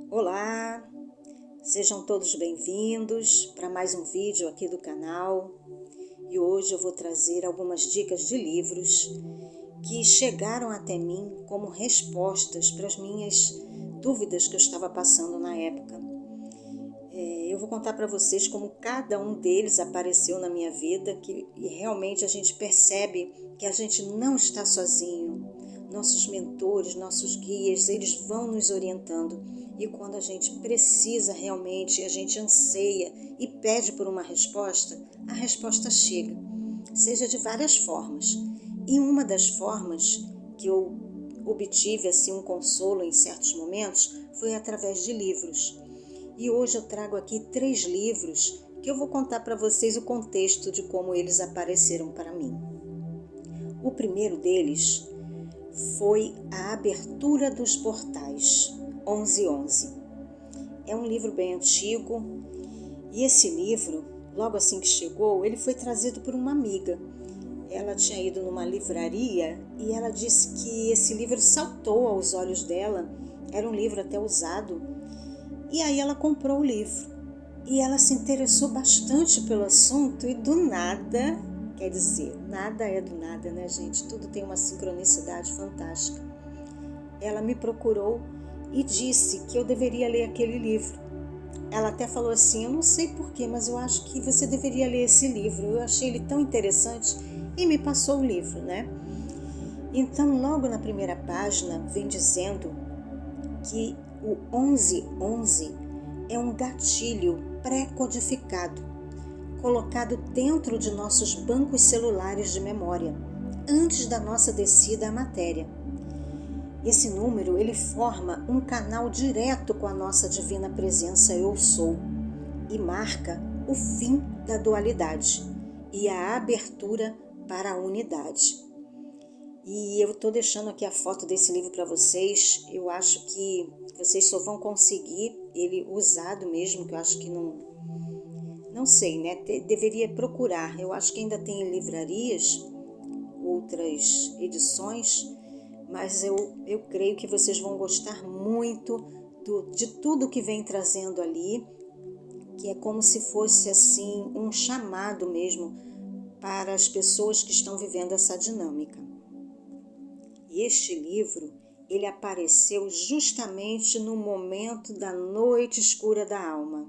Olá, sejam todos bem-vindos para mais um vídeo aqui do canal. E hoje eu vou trazer algumas dicas de livros que chegaram até mim como respostas para as minhas dúvidas que eu estava passando na época. Eu vou contar para vocês como cada um deles apareceu na minha vida e realmente a gente percebe que a gente não está sozinho. Nossos mentores, nossos guias, eles vão nos orientando. E quando a gente precisa realmente, a gente anseia e pede por uma resposta, a resposta chega, seja de várias formas. E uma das formas que eu obtive assim um consolo em certos momentos foi através de livros. E hoje eu trago aqui 3 livros que eu vou contar para vocês o contexto de como eles apareceram para mim. O primeiro deles foi A Abertura dos Portais, 1111. É um livro bem antigo e esse livro, logo assim que chegou, ele foi trazido por uma amiga. Ela tinha ido numa livraria e ela disse que esse livro saltou aos olhos dela, era um livro até usado, e aí ela comprou o livro. E ela se interessou bastante pelo assunto e do nada, quer dizer, nada é do nada, né, gente? Tudo tem uma sincronicidade fantástica. Ela me procurou e disse que eu deveria ler aquele livro. Ela até falou assim, eu não sei porquê, mas eu acho que você deveria ler esse livro. Eu achei ele tão interessante e me passou o livro, né? Então, logo na primeira página, vem dizendo que o 1111 é um gatilho pré-codificado, colocado dentro de nossos bancos celulares de memória, antes da nossa descida à matéria. Esse número, ele forma um canal direto com a nossa divina presença Eu Sou e marca o fim da dualidade e a abertura para a unidade. E eu estou deixando aqui a foto desse livro para vocês. Eu acho que vocês só vão conseguir ele usado mesmo, que eu acho que não sei, né? Deveria procurar. Eu acho que ainda tem em livrarias outras edições, mas eu creio que vocês vão gostar muito de tudo que vem trazendo ali, que é como se fosse assim um chamado mesmo para as pessoas que estão vivendo essa dinâmica. E este livro, ele apareceu justamente no momento da noite escura da alma.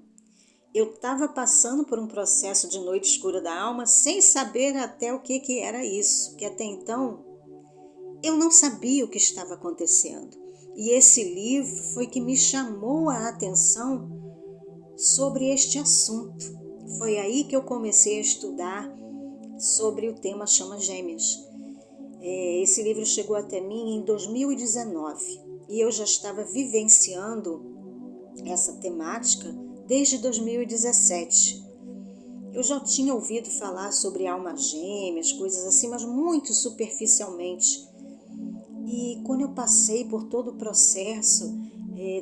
Eu estava passando por um processo de noite escura da alma sem saber até o que era isso, que até então eu não sabia o que estava acontecendo. E esse livro foi que me chamou a atenção sobre este assunto. Foi aí que eu comecei a estudar sobre o tema chamas gêmeas. Esse livro chegou até mim em 2019 e eu já estava vivenciando essa temática desde 2017. Eu já tinha ouvido falar sobre almas gêmeas, coisas assim, mas muito superficialmente. E quando eu passei por todo o processo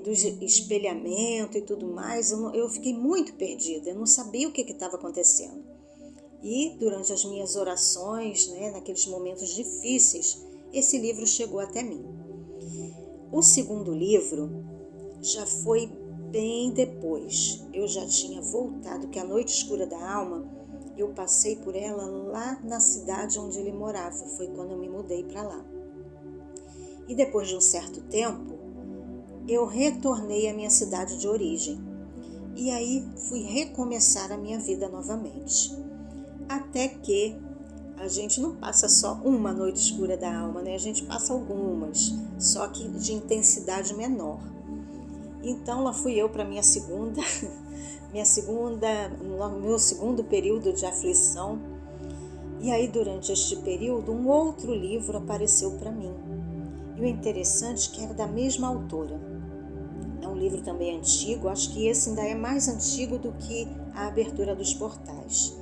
do espelhamento e tudo mais, eu fiquei muito perdida, eu não sabia o que estava acontecendo. E durante as minhas orações, né, naqueles momentos difíceis, esse livro chegou até mim. O segundo livro já foi bem depois. Eu já tinha voltado, que a noite escura da alma, eu passei por ela lá na cidade onde ele morava. Foi quando eu me mudei para lá. E depois de um certo tempo, eu retornei à minha cidade de origem. E aí fui recomeçar a minha vida novamente. Até que a gente não passa só uma noite escura da alma, né? A gente passa algumas, só que de intensidade menor. Então lá fui eu para meu segundo período de aflição. E aí durante este período um outro livro apareceu para mim. E o interessante é que era da mesma autora. É um livro também antigo, acho que esse ainda é mais antigo do que A Abertura dos Portais.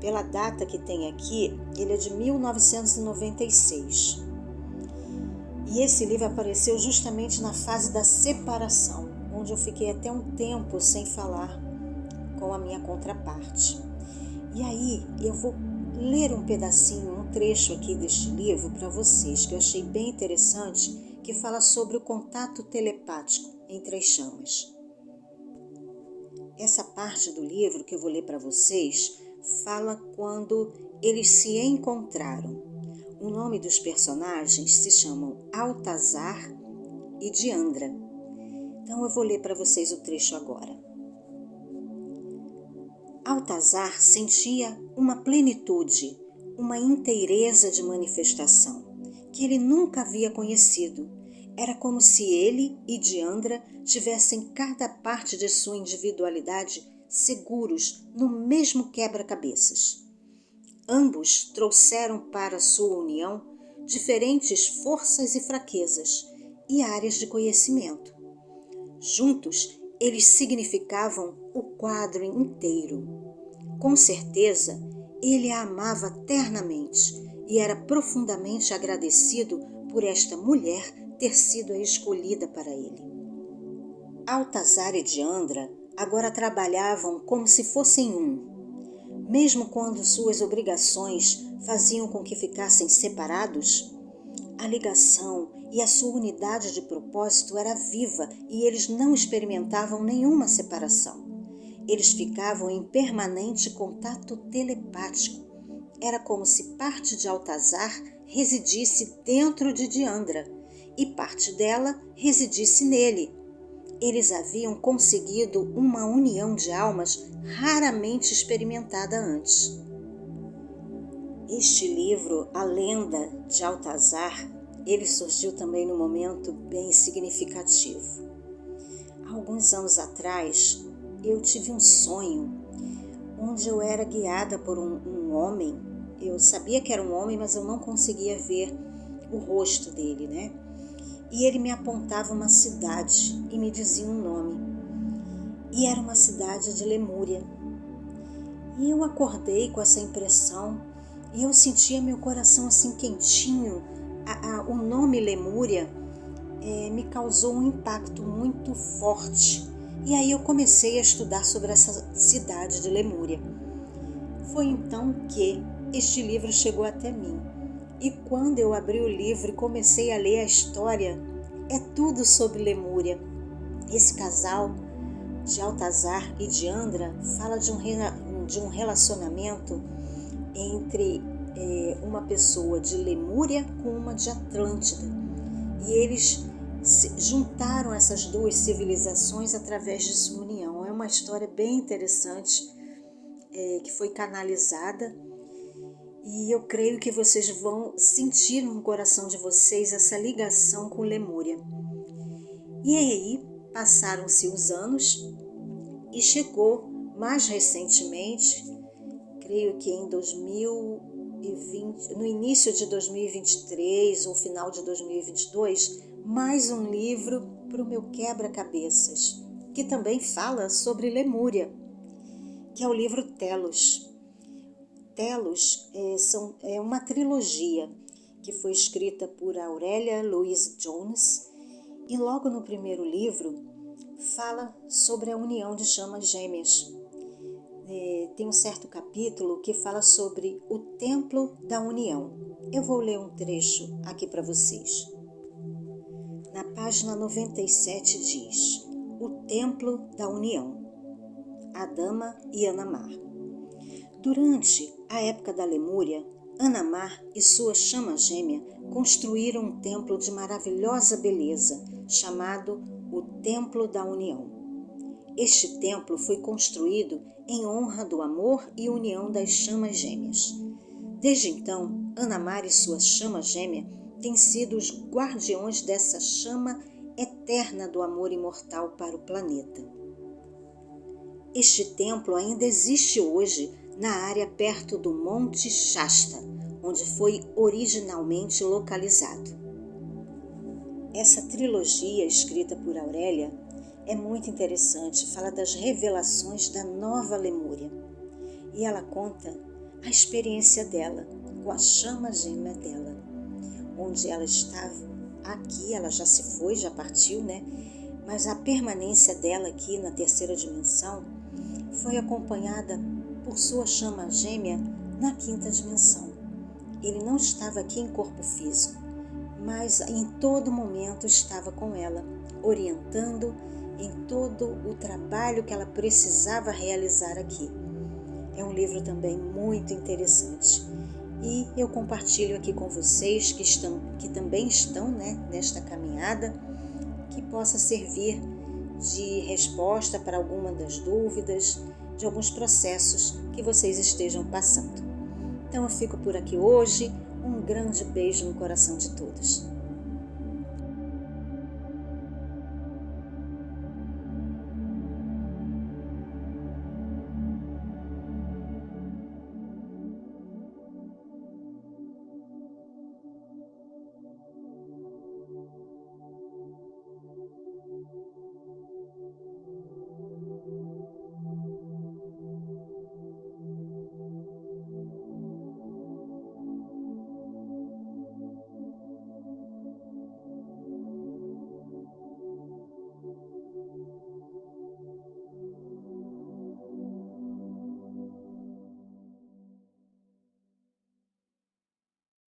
Pela data que tem aqui, ele é de 1996. E esse livro apareceu justamente na fase da separação, onde eu fiquei até um tempo sem falar com a minha contraparte. E aí eu vou ler um pedacinho, um trecho aqui deste livro para vocês, que eu achei bem interessante, que fala sobre o contato telepático entre as chamas. Essa parte do livro que eu vou ler para vocês fala quando eles se encontraram. O nome dos personagens se chamam Altazar e Diandra. Então eu vou ler para vocês o trecho agora. Altazar sentia uma plenitude, uma inteireza de manifestação, que ele nunca havia conhecido. Era como se ele e Diandra tivessem cada parte de sua individualidade seguros no mesmo quebra-cabeças. Ambos trouxeram para sua união diferentes forças e fraquezas e áreas de conhecimento. Juntos, eles significavam o quadro inteiro. Com certeza, ele a amava ternamente e era profundamente agradecido por esta mulher ter sido a escolhida para ele. Altazar e Diandra agora trabalhavam como se fossem um. Mesmo quando suas obrigações faziam com que ficassem separados, a ligação e a sua unidade de propósito era viva e eles não experimentavam nenhuma separação. Eles ficavam em permanente contato telepático. Era como se parte de Altazar residisse dentro de Diandra e parte dela residisse nele. Eles haviam conseguido uma união de almas raramente experimentada antes. Este livro, A Lenda de Altazar, ele surgiu também num momento bem significativo. Há alguns anos atrás, eu tive um sonho onde eu era guiada por um homem. Eu sabia que era um homem, mas eu não conseguia ver o rosto dele, né? E ele me apontava uma cidade e me dizia um nome. E era uma cidade de Lemúria. E eu acordei com essa impressão e eu sentia meu coração assim quentinho. O nome Lemúria me causou um impacto muito forte. E aí eu comecei a estudar sobre essa cidade de Lemúria. Foi então que este livro chegou até mim. E quando eu abri o livro e comecei a ler a história, é tudo sobre Lemúria. Esse casal de Altazar e Diandra fala de um relacionamento entre uma pessoa de Lemúria com uma de Atlântida. E eles juntaram essas duas civilizações através de sua união. É uma história bem interessante que foi canalizada. E eu creio que vocês vão sentir no coração de vocês essa ligação com Lemúria. E aí passaram-se os anos e chegou mais recentemente, creio que em 2020, no início de 2023 ou final de 2022, mais um livro para o meu quebra-cabeças, que também fala sobre Lemúria, que é o livro Telos. Telos é uma trilogia que foi escrita por Aurélia Louise Jones e logo no primeiro livro fala sobre a união de chamas gêmeas. Tem um certo capítulo que fala sobre o Templo da União. Eu vou ler um trecho aqui para vocês. Na página 97 diz: O Templo da União, Adama e Anamar. Durante a época da Lemúria, Anamar e sua chama gêmea construíram um templo de maravilhosa beleza, chamado o Templo da União. Este templo foi construído em honra do amor e união das chamas gêmeas. Desde então, Anamar e sua chama gêmea têm sido os guardiões dessa chama eterna do amor imortal para o planeta. Este templo ainda existe hoje na área perto do Monte Shasta, onde foi originalmente localizado. Essa trilogia escrita por Aurélia é muito interessante, fala das revelações da nova Lemúria. E ela conta a experiência dela com a chama gêmea dela, onde ela estava aqui, ela já se foi, já partiu, né? Mas a permanência dela aqui na terceira dimensão foi acompanhada por sua chama gêmea na quinta dimensão. Ele não estava aqui em corpo físico, mas em todo momento estava com ela, orientando em todo o trabalho que ela precisava realizar aqui. É um livro também muito interessante e eu compartilho aqui com vocês que também estão, nesta caminhada, que possa servir de resposta para alguma das dúvidas, de alguns processos que vocês estejam passando. Então eu fico por aqui hoje. Um grande beijo no coração de todos.